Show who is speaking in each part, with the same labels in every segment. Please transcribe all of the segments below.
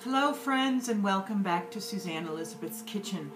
Speaker 1: Hello friends, and welcome back to Suzanne Elizabeth's Kitchen.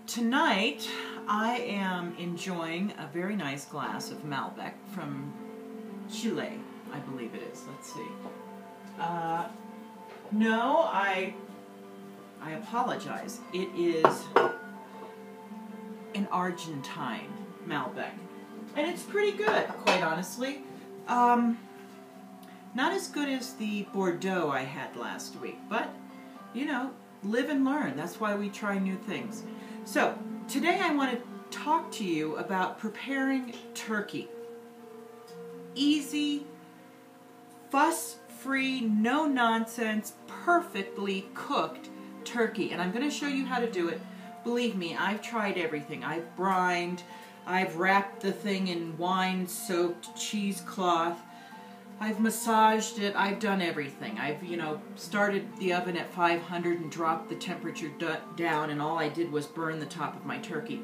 Speaker 1: Tonight I am enjoying a very nice glass of Malbec from Chile, I believe it is. Let's see. No, I apologize. It is an Argentine Malbec. And it's pretty good, quite honestly. Not as good as the Bordeaux I had last week, but, you know, live and learn. That's why we try new things. So, today I want to talk to you about preparing turkey. Easy, fuss-free, no-nonsense, perfectly cooked turkey. And I'm going to show you how to do it. Believe me, I've tried everything. I've brined, I've wrapped the thing in wine-soaked cheesecloth, I've massaged it, I've done everything. I've, started the oven at 500 and dropped the temperature down, and all I did was burn the top of my turkey.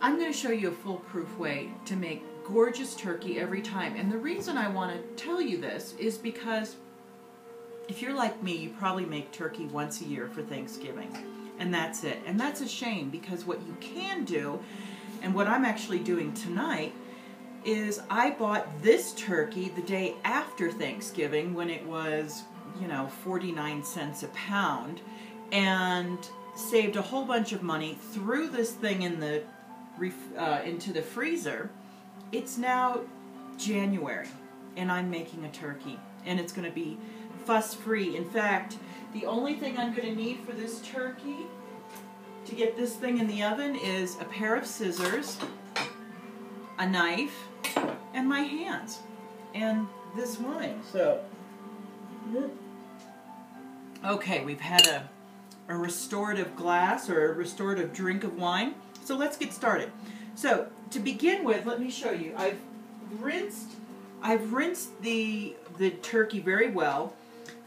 Speaker 1: I'm going to show you a foolproof way to make gorgeous turkey every time. And the reason I want to tell you this is because if you're like me, you probably make turkey once a year for Thanksgiving. And that's it. And that's a shame, because what you can do, and what I'm actually doing tonight, is I bought this turkey the day after Thanksgiving when it was, 49 cents a pound, and saved a whole bunch of money, threw this thing in the into the freezer. It's now January, and I'm making a turkey, and it's going to be fuss-free. In fact, the only thing I'm going to need for this turkey to get this thing in the oven is a pair of scissors, a knife, and my hands, and this wine. So, okay, we've had a restorative glass, or a restorative drink of wine, so let's get started. So, to begin with, let me show you. I've rinsed the turkey very well,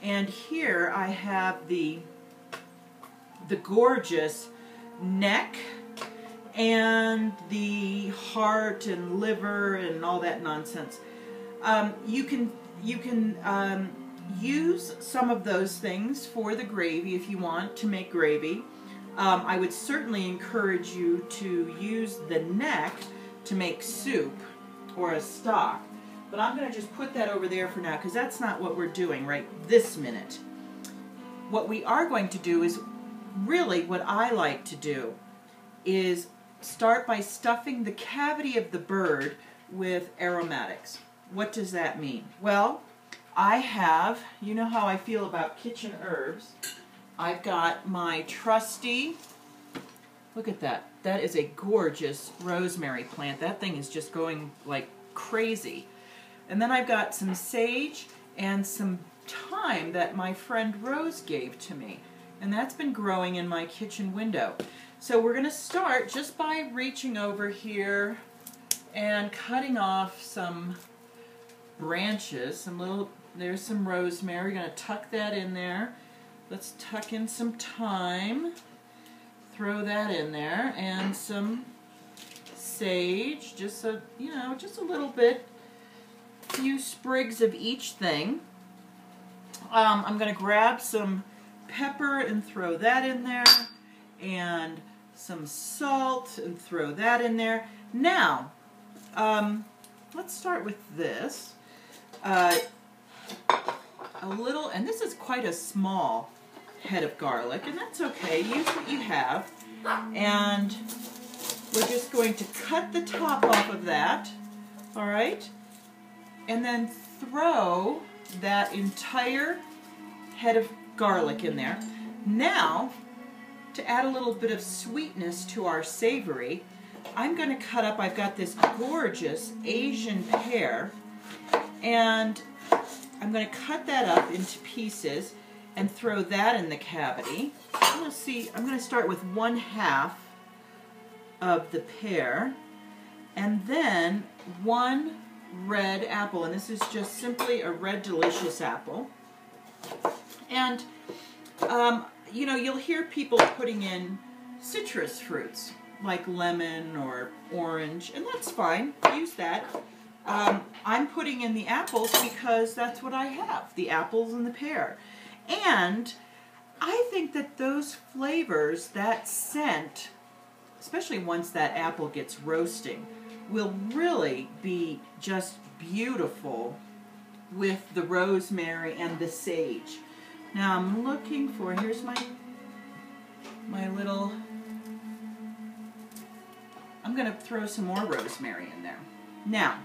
Speaker 1: and here I have the gorgeous neck and the heart and liver and all that nonsense. You can use some of those things for the gravy if you want to make gravy. I would certainly encourage you to use the neck to make soup or a stock. But I'm going to just put that over there for now, because that's not what we're doing right this minute. What we are going to do is, really what I like to do is start by stuffing the cavity of the bird with aromatics. What does that mean? Well, I have, you know how I feel about kitchen herbs. I've got my trusty, look at that. That is a gorgeous rosemary plant. That thing is just going like crazy. And then I've got some sage and some thyme that my friend Rose gave to me. And that's been growing in my kitchen window. So we're going to start just by reaching over here and cutting off some branches, there's some rosemary. We're going to tuck that in there. Let's tuck in some thyme, throw that in there, and some sage, just a little bit, a few sprigs of each thing. I'm going to grab some pepper and throw that in there, and some salt and throw that in there. Now, let's start with this. A little, and this is quite a small head of garlic, and that's okay. Use what you have. And we're just going to cut the top off of that, all right? And then throw that entire head of garlic in there. Now, to add a little bit of sweetness to our savory, I'm going to cut up, I've got this gorgeous Asian pear, and I'm going to cut that up into pieces and throw that in the cavity. I'm going to start with 1/2 of the pear, and then 1 red apple, and this is just simply a red delicious apple. And you'll hear people putting in citrus fruits like lemon or orange, and that's fine. Use that. I'm putting in the apples because that's what I have, the apples and the pear. And I think that those flavors, that scent, especially once that apple gets roasting, will really be just beautiful with the rosemary and the sage. Now I'm looking for, here's my little, I'm going to throw some more rosemary in there. Now,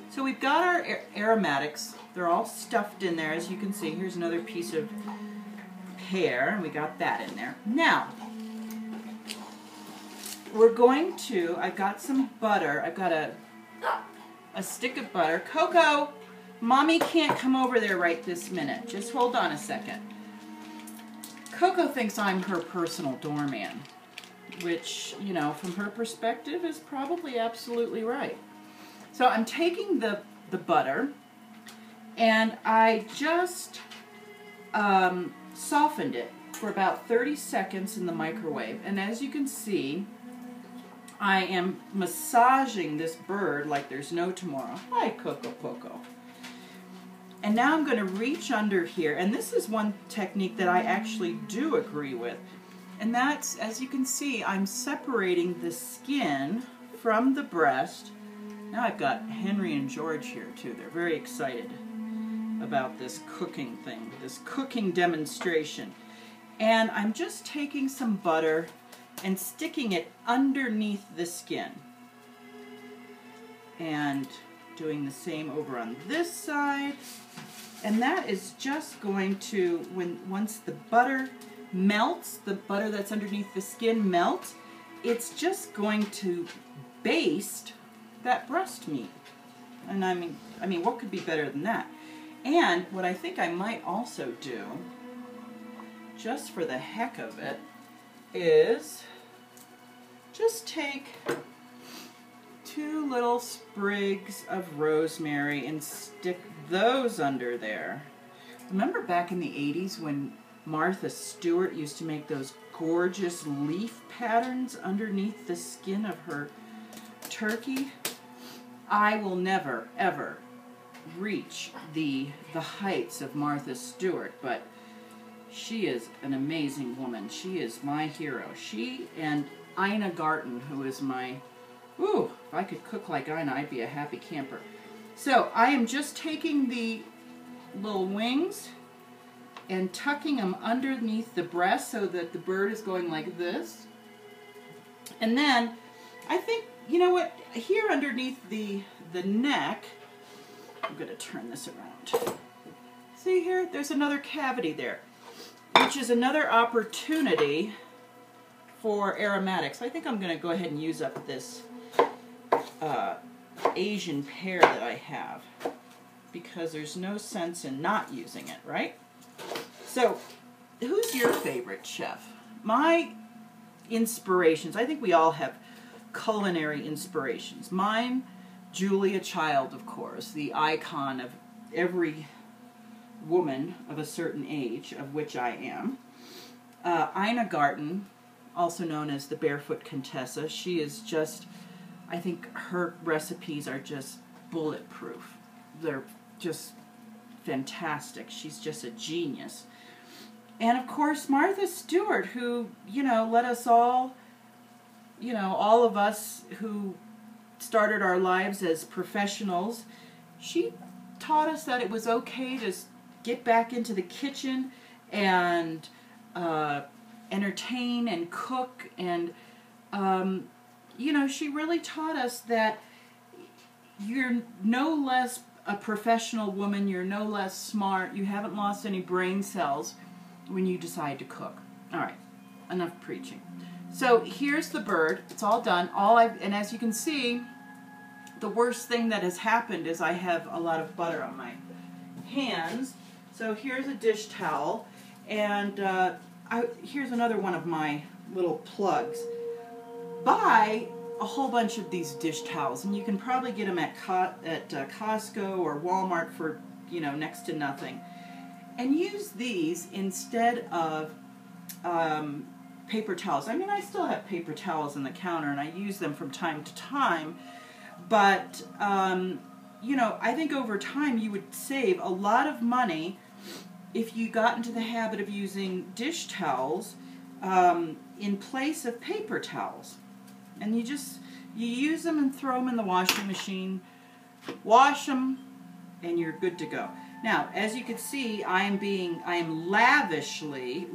Speaker 1: so we've got our aromatics. They're all stuffed in there, as you can see. Here's another piece of pear, and we got that in there. Now, we're going to, I've got some butter. I've got a stick of butter. Coco, Mommy can't come over there right this minute. Just hold on a second. Coco thinks I'm her personal doorman, which, you know, from her perspective is probably absolutely right. So I'm taking the butter, and I just softened it for about 30 seconds in the microwave. And as you can see, I am massaging this bird like there's no tomorrow. Hi, Coco Poco. And now I'm going to reach under here, and this is one technique that I actually do agree with. And that's, as you can see, I'm separating the skin from the breast. Now I've got Henry and George here too. They're very excited about this cooking thing, this cooking demonstration. And I'm just taking some butter and sticking it underneath the skin. And doing the same over on this side. And that is just going to, once the butter melts, the butter that's underneath the skin melts, it's just going to baste that breast meat. And I mean, what could be better than that? And what I think I might also do, just for the heck of it, is just take 2 little sprigs of rosemary and stick those under there. Remember back in the 80s when Martha Stewart used to make those gorgeous leaf patterns underneath the skin of her turkey? I will never, ever reach the heights of Martha Stewart, but she is an amazing woman. She is my hero. She and Ina Garten, who is my, ooh, if I could cook like Ina, I'd be a happy camper. So I am just taking the little wings and tucking them underneath the breast so that the bird is going like this. And then I think, you know what, here underneath the neck, I'm going to turn this around. See here, there's another cavity there, which is another opportunity for aromatics. I think I'm going to go ahead and use up this Asian pear that I have, because there's no sense in not using it, right? So, who's your favorite chef? My inspirations, I think we all have culinary inspirations. Mine, Julia Child, of course, the icon of every woman of a certain age, of which I am. Ina Garten, also known as the Barefoot Contessa. She is just, I think her recipes are just bulletproof. They're just fantastic. She's just a genius. And of course, Martha Stewart, who, you know, let us all, you know, all of us who started our lives as professionals, she taught us that it was okay to get back into the kitchen and entertain and cook. And, you know, she really taught us that you're no less a professional woman, you're no less smart, you haven't lost any brain cells when you decide to cook. All right, enough preaching. So here's the bird. It's all done. And as you can see, the worst thing that has happened is I have a lot of butter on my hands. So here's a dish towel, and here's another one of my little plugs. Buy a whole bunch of these dish towels, and you can probably get them at Costco or Walmart for, you know, next to nothing. And use these instead of paper towels. I mean, I still have paper towels on the counter, and I use them from time to time, but you know, I think over time you would save a lot of money if you got into the habit of using dish towels in place of paper towels. And you use them and throw them in the washing machine, wash them, and you're good to go. Now, as you can see, I am lavishly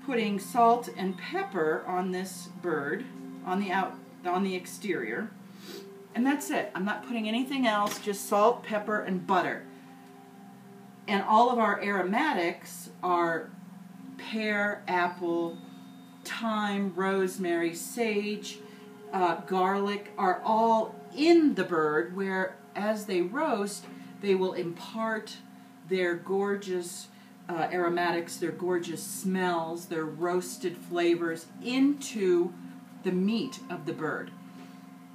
Speaker 1: putting salt and pepper on this bird, on the exterior. And that's it. I'm not putting anything else, just salt, pepper, and butter. And all of our aromatics are pear, apple, thyme, rosemary, sage, garlic, are all in the bird, where as they roast, they will impart their gorgeous aromatics, their gorgeous smells, their roasted flavors into the meat of the bird.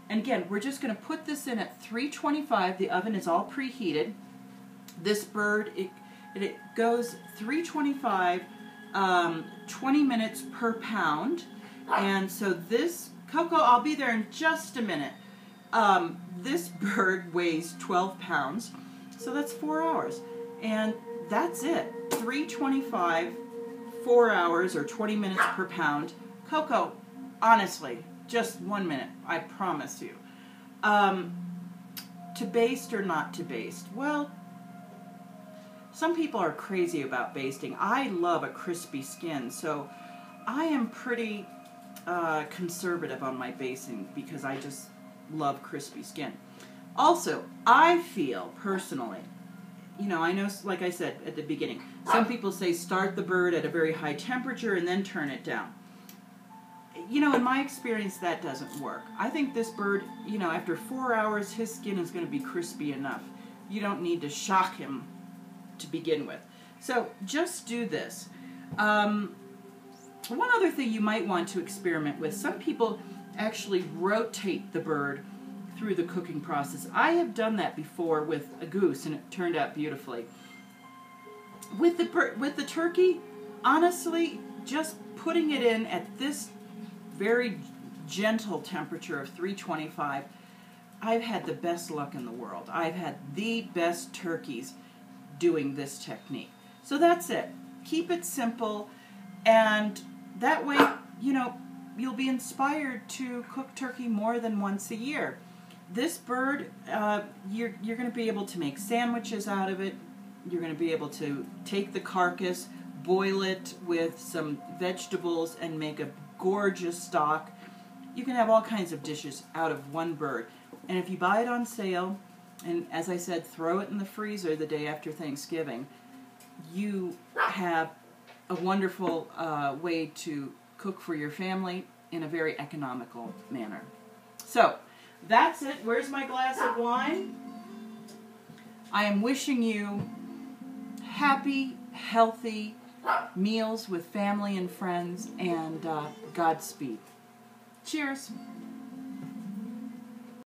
Speaker 1: And again, we're just going to put this in at 325. The oven is all preheated. This bird, it goes 325, 20 minutes per pound. And so this, Coco, I'll be there in just a minute. This bird weighs 12 pounds, so that's 4 hours. And that's it. 325, 4 hours, or 20 minutes per pound. Coco, honestly, just 1 minute, I promise you. To baste or not to baste? Well, some people are crazy about basting. I love a crispy skin, so I am pretty conservative on my basting because I just love crispy skin. Also, I feel personally, you know, I know, like I said at the beginning, some people say start the bird at a very high temperature and then turn it down. You know, in my experience, that doesn't work. I think this bird, you know, after 4 hours, his skin is going to be crispy enough. You don't need to shock him to begin with. So just do this. One other thing you might want to experiment with, some people actually rotate the bird through the cooking process. I have done that before with a goose, and it turned out beautifully. With the turkey, honestly, just putting it in at this very gentle temperature of 325, I've had the best luck in the world. I've had the best turkeys doing this technique. So that's it. Keep it simple, and that way, you know, you'll be inspired to cook turkey more than once a year. This bird, you're going to be able to make sandwiches out of it. You're going to be able to take the carcass, boil it with some vegetables, and make a gorgeous stock. You can have all kinds of dishes out of one bird. And if you buy it on sale, and as I said, throw it in the freezer the day after Thanksgiving, you have a wonderful way to cook for your family in a very economical manner. So, that's it. Where's my glass of wine? I am wishing you happy, healthy meals with family and friends, and Godspeed. Cheers.